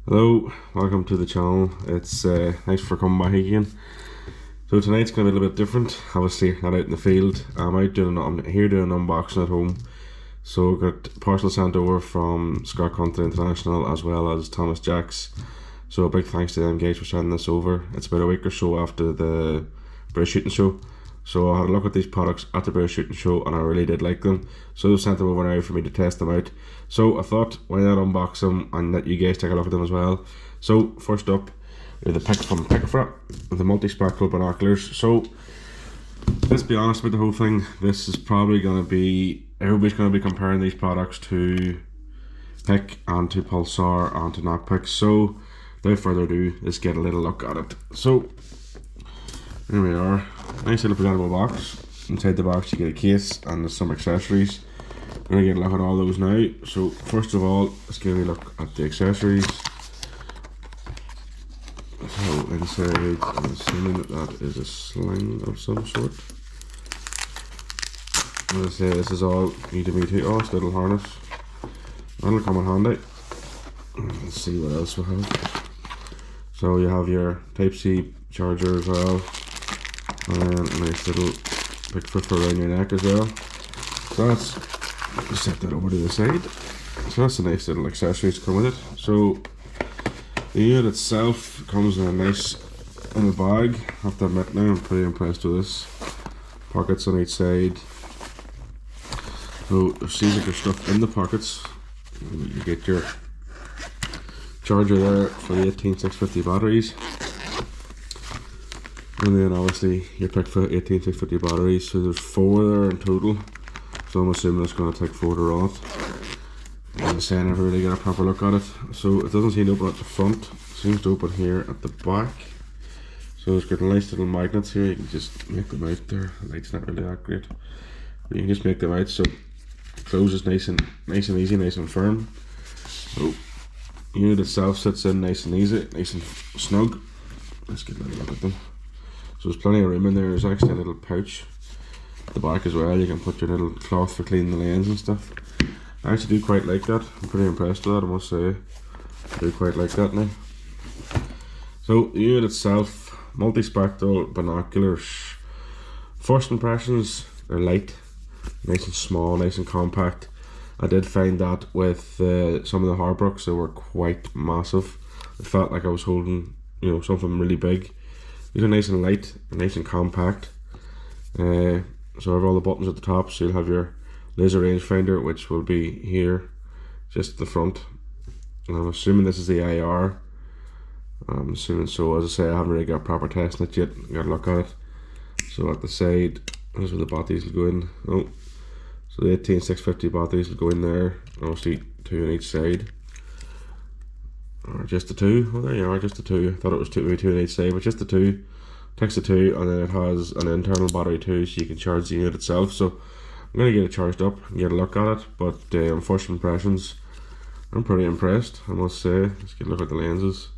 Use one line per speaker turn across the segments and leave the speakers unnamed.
Hello, welcome to the channel. It's thanks for coming back again. So tonight's gonna be a little bit different. Obviously, not out in the field. I'm here doing an unboxing at home. So got parcel sent over from Scott Country International as well as Thomas Jacks. So a big thanks to them guys for sending this over. It's about a week or so after the British shooting show. So I had a look at these products at the British shooting show and I really did like them. So they sent them over now for me to test them out. So I thought, why not unbox them and let you guys take a look at them as well. So first up, we have the pick from Pixfa, the multispectral binoculars. So let's be honest with the whole thing. This is probably going to be, everybody's going to be comparing these products to Pick and to Pulsar and to Knockpick. So without further ado, let's get a little look at it. So here we are, nice little presentable box. Inside the box you get a case and there's some accessories. We're going to get a look at all those now. So first of all, let's get a look at the accessories. So inside, I'm assuming that is a sling of some sort. As I say, this is all me2. Oh, it's a little harness. That'll come in handy. Let's see what else we have. So you have your Type-C charger as well. And then a nice little Pixfa around your neck as well. So that's, set that over to the side. So that's a nice little accessories to come with it. So the unit itself comes in a nice little bag. I have to admit now, I'm pretty impressed with this. Pockets on each side. So there seems like there's stuff in the pockets. You get your charger there for the 18650 batteries. And then obviously your Pixfa 18650 batteries, so there's 4 there in total. So I'm assuming it's going to take 4 to run it. As I say, I never really get a proper look at it. So it doesn't seem to open at the front, it seems to open here at the back. So it's got nice little magnets here, you can just make them out there. The light's not really that great, but you can just make them out so it closes nice and easy, nice and firm. So the unit itself sits in nice and easy, nice and snug. Let's get a little look at them. So there's plenty of room in there. There's actually a little pouch at the back as well. You can put your little cloth for cleaning the lens and stuff. I actually do quite like that. I'm pretty impressed with that, I must say. I do quite like that now. So the unit itself, multispectral binoculars. First impressions, they're light, nice and small, nice and compact. I did find that with some of the Harbrooks, they were quite massive. It felt like I was holding, something really big. These are nice and light, nice and compact. So I have all the buttons at the top, so you'll have your laser rangefinder, which will be here, just at the front. And I'm assuming this is the IR. I'm assuming so. As I say, I haven't really got proper testing it yet. Got to look at it. So at the side, that's where the batteries will go in. Oh, so the 18650 batteries will go in there. Obviously 2 on each side. Or just the 2. Oh, there you are, just the 2. I thought it was maybe 2 on each side, but just the 2. Takes the 2, and then it has an internal battery too, so you can charge the unit itself. So I'm going to get it charged up and get a look at it, but on first impressions, I'm pretty impressed, I must say. Let's get a look at the lenses.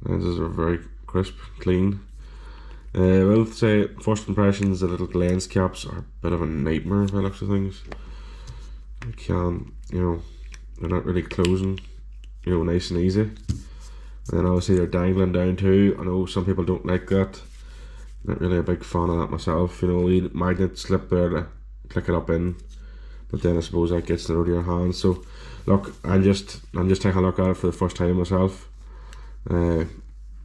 Lenses are very crisp, clean. I will say, first impressions, the little lens caps are a bit of a nightmare by the looks of things. You can, they're not really closing, nice and easy. And then obviously they're dangling down too. I know some people don't like that. Not really a big fan of that myself. The magnet slip there to click it up in. But then I suppose that gets out of your hands. So look, I'm just taking a look at it for the first time myself. Well,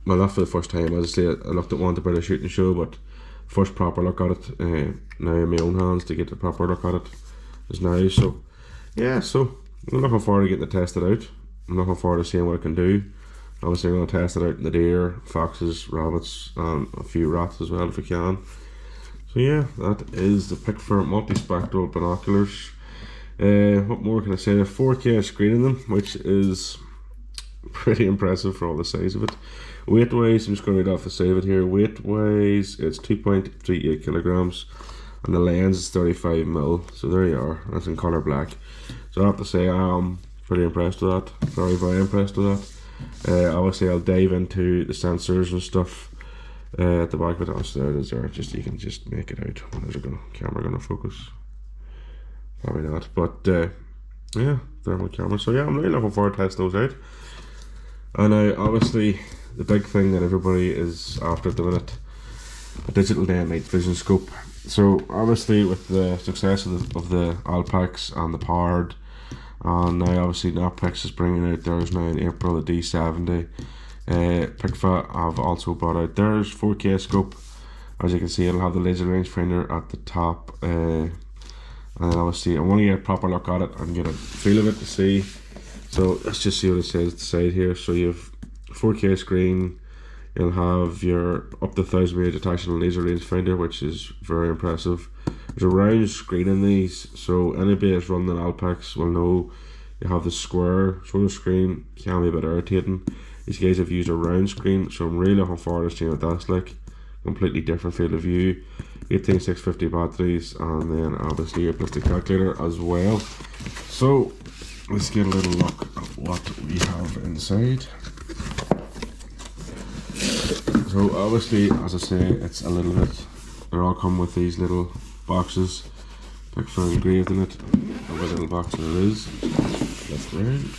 not for the first time. As I say, I looked at one at the British shooting show, but first proper look at it now in my own hands to get the proper look at it is now. So yeah, so I'm looking forward to getting it tested out. I'm looking forward to seeing what it can do. Obviously, I'm going to test it out in the deer, foxes, rabbits, and a few rats as well if we can. So yeah, that is the Pixfa Multispectral Binoculars. What more can I say? A 4K screen in them, which is pretty impressive for all the size of it. Weight wise, I'm just going to read off the side of it here. Weight wise, it's 2.38 kilograms, and the lens is 35mm. So there you are. That's in color black. So I have to say, I'm pretty impressed with that. Very, very impressed with that. Obviously I'll dive into the sensors and stuff at the back of it. Oh, so there it is there. You can just make it out. When is the camera gonna focus? Probably not, but yeah, thermal camera. So yeah, I'm really looking forward to testing those out. And now obviously the big thing that everybody is after at the minute, a digital day and night vision scope. So obviously with the success of the Alpax and the powered, and now obviously Pixfa is bringing out theirs now in April, the D70. Pixfa have also brought out theirs 4K scope. As you can see, it'll have the laser rangefinder at the top, and obviously I want to get a proper look at it and get a feel of it to see. So let's just see what it says at the side here. So you have 4K screen. You'll have your up to 1000 meter detection laser rangefinder, which is very impressive. There's a round screen in these, so anybody that's running an Alpax will know you have the square sort of screen, can be a bit irritating. These guys have used a round screen, so I'm really looking forward to seeing what that's like. Completely different field of view. 18650 batteries, and then obviously your plastic calculator as well. So let's get a little look at what we have inside. So obviously, as I say, it's a little bit, they all come with these little boxes, Pixfa engraved in it. What little box it is. Flip around.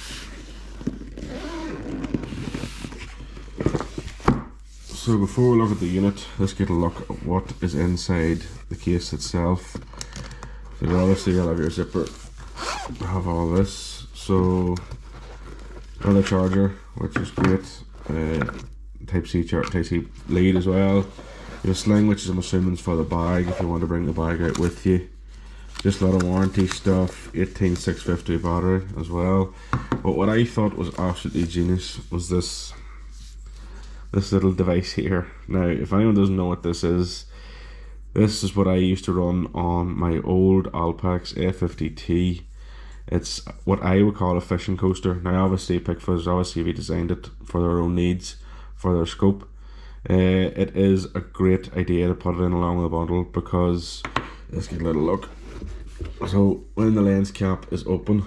So before we look at the unit, let's get a look at what is inside the case itself. So obviously you'll have your zipper, have all this. So another charger, which is great. Type-C lead as well. Your sling, which is I'm assuming is for the bag if you want to bring the bag out with you. Just a lot of warranty stuff. 18650 battery as well. But what I thought was absolutely genius was this little device here. Now, if anyone doesn't know what this is what I used to run on my old Alpax A50T. It's what I would call a fishing coaster. Now, obviously, Pixfa's obviously redesigned it for their own needs, for their scope. It is a great idea to put it in along with a bundle because, let's get a little look. So when the lens cap is open,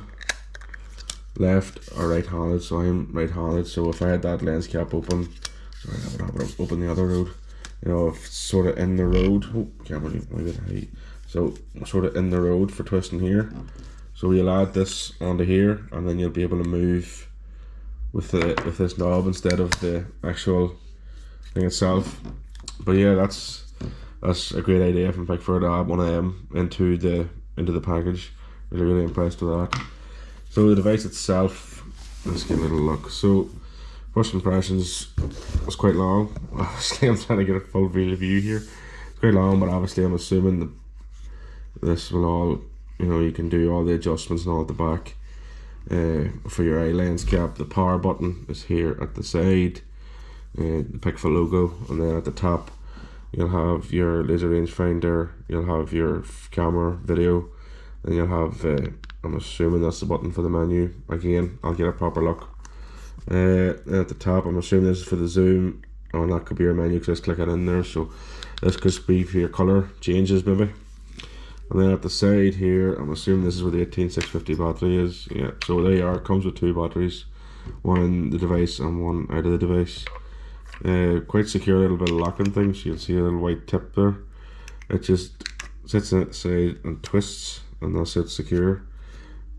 left or right handed, so I'm right handed, so if I had that lens cap open, sorry, I would have it open the other road, you know, if it's sort of in the road, camera a bit high, so sort of in the road for twisting here. So you'll add this onto here, and then you'll be able to move with this knob instead of the actual thing itself. But yeah, that's a great idea from Pixfa to add one of them into the package. Really impressed with that. So the device itself, let's get a little look. So first impressions was quite long. Obviously I'm trying to get a full field of view here. It's quite long, but obviously I'm assuming that this will all, you know, you can do all the adjustments and all at the back. For your eye lens cap, the power button is here at the side, the Pixfa logo, and then at the top you'll have your laser rangefinder, you'll have your camera, video, and you'll have, I'm assuming that's the button for the menu. Again, I'll get a proper look. At the top, I'm assuming this is for the zoom, and that could be your menu, just click it in there, so this could be for your colour changes maybe. And then at the side here, I'm assuming this is where the 18650 battery is. Yeah, so there you are, it comes with two batteries, one in the device and one out of the device. Quite secure, a little bit of locking things. You'll see a little white tip there. It just sits at the side and twists, and that's it, secure.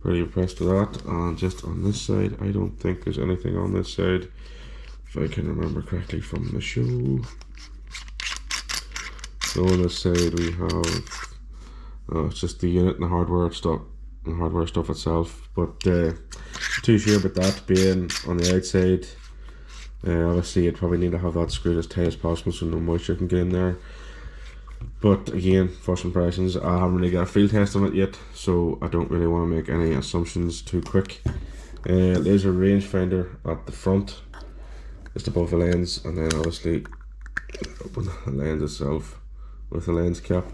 Pretty impressed with that. And just on this side, I don't think there's anything on this side, if I can remember correctly from the show. So on this side we have, it's just the unit and the hardware stuff itself. But too sure about that being on the outside. Obviously you'd probably need to have that screwed as tight as possible so no moisture can get in there. But again, first impressions, I haven't really got a field test on it yet, so I don't really want to make any assumptions too quick. Laser rangefinder at the front, just above the lens, and then obviously open the lens itself with the lens cap.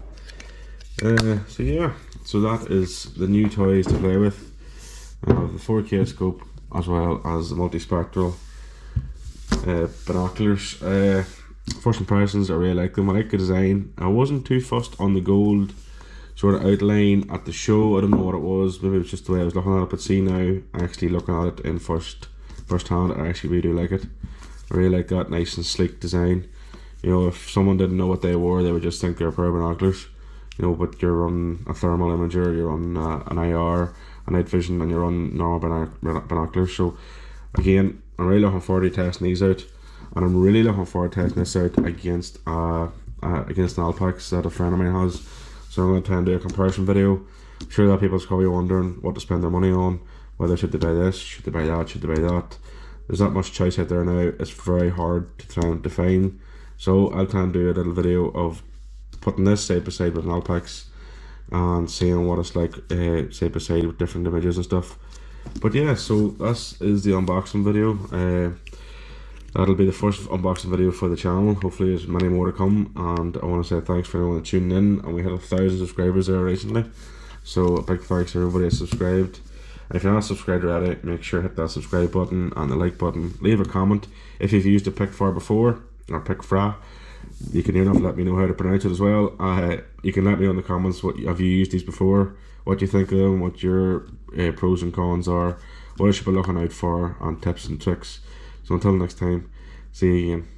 So yeah, so that is the new toys to play with. The 4K scope as well as the multispectral binoculars. First impressions, I really like them. I like the design. I wasn't too fussed on the gold sort of outline at the show. I don't know what it was. Maybe it was just the way I was looking at it. But see now, actually looking at it in first hand, I actually really do like it. I really like that nice and sleek design. You know, if someone didn't know what they were, they would just think they're a pair of binoculars. You know, but you're on a thermal imager, you're on an IR, a night vision, and you're on normal binoculars. So Again, I'm really looking forward to testing these out, and I'm really looking forward to testing this out against an Alpax that a friend of mine has. So I'm going to try and do a comparison video. I'm sure that people's probably wondering what to spend their money on, whether should they buy this, should they buy that, should they buy that. There's that much choice out there now, it's very hard to try and define. So I'll try and do a little video of putting this side by side with an Alpax and seeing what it's like side by side with different images and stuff. But yeah, so this is the unboxing video. That'll be the first unboxing video for the channel. Hopefully there's many more to come, and I want to say thanks for everyone tuning in, and we had 1,000 subscribers there recently, so a big thanks to everybody that subscribed. And if you're not subscribed already, make sure to hit that subscribe button and the like button. Leave a comment if you've used a Pixfa before, or Pixfa. You can enough let me know how to pronounce it as well. You can let me know in the comments, what have you used these before, what you think of them, what your pros and cons are, what I should be looking out for, and tips and tricks. So until next time, see you again.